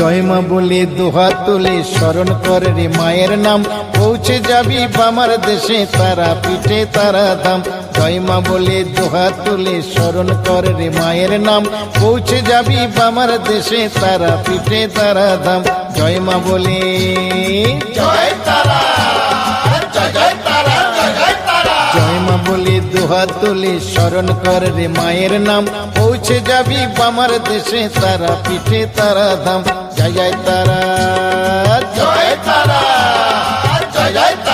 জয় মা বলে দুহাত তুলে স্মরণ কর রে মায়ের নাম, পৌঁছে যাবি বামার দেশে তারা পিঠে তারা ধাম। জয় মা বলে দুহাত তুলে স্মরণ কর রে মায়ের নাম, পৌঁছে যাবি বামার দেশে তারা পিঠে তারা ধাম। জয় মা বলে জয় তারা, জয় জয় তারা, জয় জয় তারা। জয় মা বলে দুহাত তুলে স্মরণ কর রে মায়ের নাম, পৌঁছে যাবি বামার দেশে তারা পিঠে তারা ধাম। জয় জয় তারা, জয় তারা, জয় জয় তারা।